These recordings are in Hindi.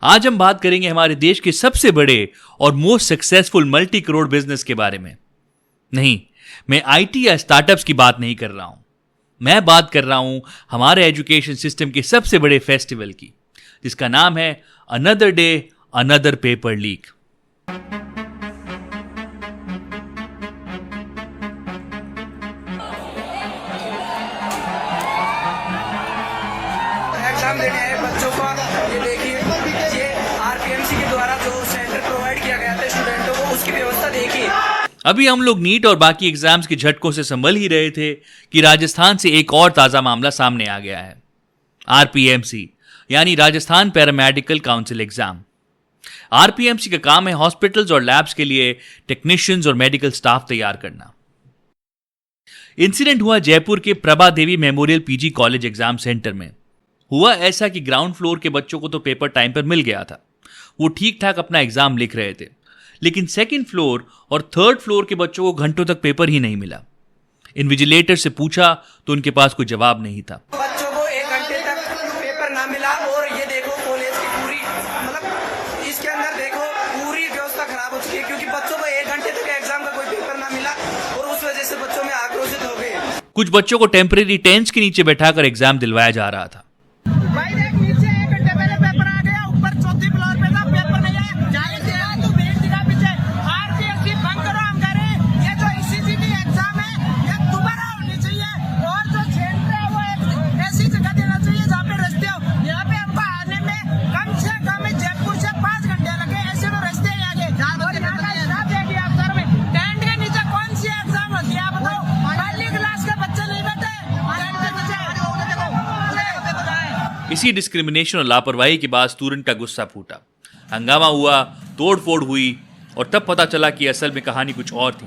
आज हम बात करेंगे हमारे देश के सबसे बड़े और most successful multi crore business के बारे में। नहीं, मैं आईटी या स्टार्टअप्स की बात नहीं कर रहा हूं। मैं बात कर रहा हूं हमारे एजुकेशन सिस्टम के सबसे बड़े फेस्टिवल की, जिसका नाम है another day another paper leak. Exam देने आए बच्चों का ये देखिए, ये आरपीएमसी के द्वारा जो सेंटर प्रोवाइड किया गया था स्टूडेंटों को, उसकी व्यवस्था देखिए। अभी हम लोग नीट और बाकी एग्जाम्स के झटकों से संभल ही रहे थे कि राजस्थान से एक और ताजा मामला सामने आ गया है। आरपीएमसी यानी Rajasthan paramedical council exam. RPMC का काम है हॉस्पिटल्स और लैब्स के लिए टेक्नीशियंस और मेडिकल स्टाफ तैयार करना। इंसिडेंट हुआ जयपुर के Prabha Devi memorial PG college exam centre में। हुआ ऐसा कि ग्राउंड फ्लोर के बच्चों को तो पेपर टाइम पर मिल गया था, वो ठीक ठाक अपना एग्जाम लिख रहे थे, लेकिन सेकंड फ्लोर और थर्ड फ्लोर के बच्चों को घंटों तक पेपर ही नहीं मिला। इन्विजिलेटर से पूछा तो उनके पास कोई जवाब नहीं था। बच्चों को 1 घंटे तक पेपर ना मिला और ये देखो कॉलेज की पूरी मतलब इसके अंदर देखो पूरी व्यवस्था खराब हो चुकी है, क्योंकि बच्चों को 1 घंटे तक एग्जाम का कोई पेपर ना मिला और उस वजह से बच्चों में आक्रोशित हो गए। कुछ बच्चों को टेम्परेरी टेंट्स के नीचे बैठाकर एग्जाम दिलवाया जा रहा था। भाई देख, नीचे 1 घंटे पहले पेपर आ गया, ऊपर चौथी फ्लोर पे था, पेपर नहीं आया। जाने दे यार, तू भेज दिखा पीछे। आरपीएससी बंद करो, हम कह रहे हैं ये जो ईसीजीटी एग्जाम है ये दोबारा होनी चाहिए और जो सेंटर है वो ऐसी जगह देना चाहिए जहाँ पे रस्ते हो। यहाँ पे हमको आने में कम से कम जयपुर से 5 घंटे लगे, ऐसे तो रस्ते ही आगे। और यहाँ का स्टाफ देखिए आप सर में, टेंट के नीचे कौन सी एग्जाम होती है आप बताओ? पहली क्लास के बच्चे नहीं बैठे टेंट के नीचे। इसी डिस्क्रिमिनेशन और लापरवाही के बाद स्टूडेंट का गुस्सा फूटा, हंगामा हुआ, तोड़फोड़ हुई और तब पता चला कि असल में कहानी कुछ और थी।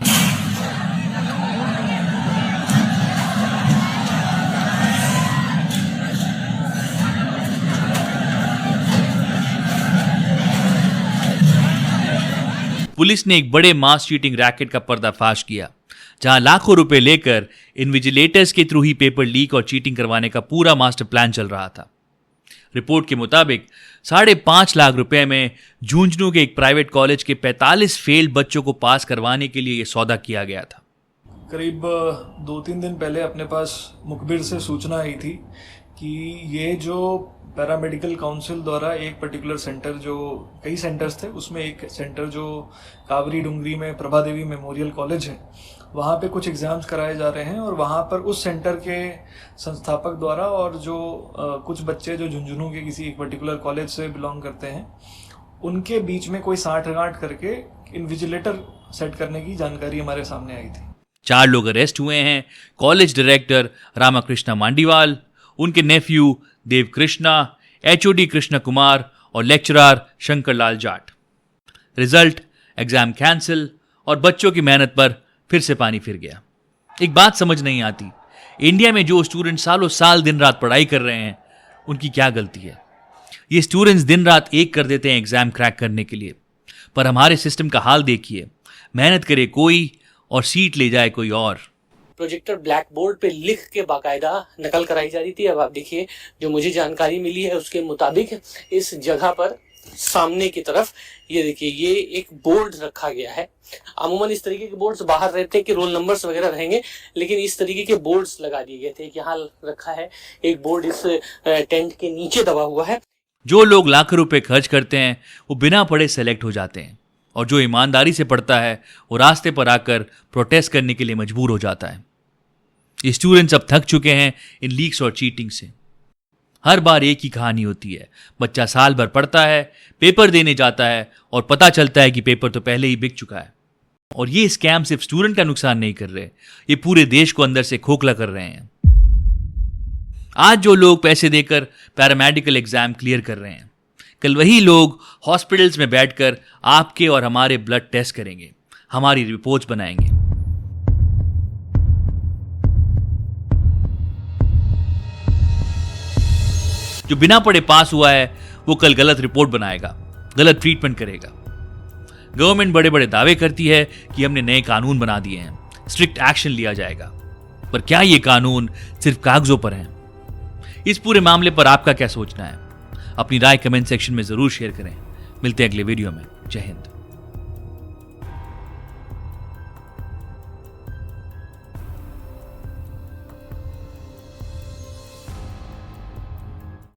पुलिस ने एक बड़े मास चीटिंग रैकेट का पर्दाफाश किया, जहां लाखों रुपए लेकर इन्विजिलेटर्स के थ्रू ही पेपर लीक और चीटिंग करवाने का पूरा मास्टर प्लान चल रहा था। रिपोर्ट के मुताबिक 5.5 लाख रुपए में झुंझुनू के एक प्राइवेट कॉलेज के 45 फेल्ड बच्चों को पास करवाने के लिए यह सौदा किया गया था। करीब 2-3 दिन पहले अपने पास मुखबिर से सूचना आई थी कि ये जो पैरामेडिकल काउंसिल द्वारा एक पर्टिकुलर सेंटर, जो कई सेंटर्स थे उसमें एक सेंटर जो कावरी डुंगरी में प्रभा देवी मेमोरियल कॉलेज है, वहाँ पे कुछ एग्ज़ाम्स कराए जा रहे हैं और वहाँ पर उस सेंटर के संस्थापक द्वारा और जो कुछ बच्चे जो झुंझुनू के किसी एक पर्टिकुलर कॉलेज से बिलोंग करते हैं, उनके बीच में कोई साँठ-गांठ करके इन्विजिलेटर सेट करने की जानकारी हमारे सामने आई थी। 4 लोग अरेस्ट हुए हैं। कॉलेज डायरेक्टर रामाकृष्णा मांडीवाल, उनके नेफ्यू देव कृष्णा, एचओडी कृष्णा कुमार और lecturer Shankarlal Jat. Result exam cancel और बच्चों की मेहनत पर फिर से पानी फिर गया। एक बात समझ नहीं आती, इंडिया में जो स्टूडेंट सालों साल दिन रात पढ़ाई कर रहे हैं, उनकी क्या गलती है? ये स्टूडेंट्स दिन रात एक कर देते हैं एग्जाम क्रैक करने के लिए, पर हमारे सिस्टम का हाल देखिए, मेहनत करे कोई और सीट ले जाए कोई और। प्रोजेक्टर ब्लैक बोर्ड पे लिख के बाकायदा नकल कराई जा रही थी। अब आप देखिए, जो मुझे जानकारी मिली है उसके मुताबिक इस जगह पर सामने की तरफ ये देखिए, ये एक बोर्ड रखा गया है। अमूमन इस तरीके के बोर्ड्स बाहर रहते हैं कि रोल नंबर्स वगैरह रहेंगे, लेकिन इस तरीके के बोर्ड्स लगा दिए गए थे। यहाँ रखा है एक बोर्ड, इस टेंट के नीचे दबा हुआ है। जो लोग लाखों रुपए खर्च करते हैं वो बिना पढ़े सेलेक्ट हो जाते हैं, और जो ईमानदारी से पढ़ता है वो रास्ते पर आकर प्रोटेस्ट करने के लिए मजबूर हो जाता है। ये स्टूडेंट्स अब थक चुके हैं इन लीक्स और चीटिंग से। हर बार एक ही कहानी होती है, बच्चा साल भर पढ़ता है, पेपर देने जाता है और पता चलता है कि पेपर तो पहले ही बिक चुका है। और ये स्कैम सिर्फ स्टूडेंट का नुकसान नहीं कर रहे, ये पूरे देश को अंदर से खोखला कर रहे हैं। आज जो लोग पैसे देकर पैरामेडिकल एग्जाम क्लियर कर रहे हैं, कल वही लोग हॉस्पिटल्स में बैठकर आपके और हमारे ब्लड टेस्ट करेंगे, हमारी रिपोर्ट्स बनाएंगे। जो बिना पढ़े पास हुआ है वो कल गलत रिपोर्ट बनाएगा, गलत ट्रीटमेंट करेगा। गवर्नमेंट बड़े बड़े दावे करती है कि हमने नए कानून बना दिए हैं, स्ट्रिक्ट एक्शन लिया जाएगा, पर क्या ये कानून सिर्फ कागजों पर हैं? इस पूरे मामले पर आपका क्या सोचना है? अपनी राय कमेंट सेक्शन में ज़रूर शेयर करें। मिलते हैं अगले वीडियो में। जय हिंद।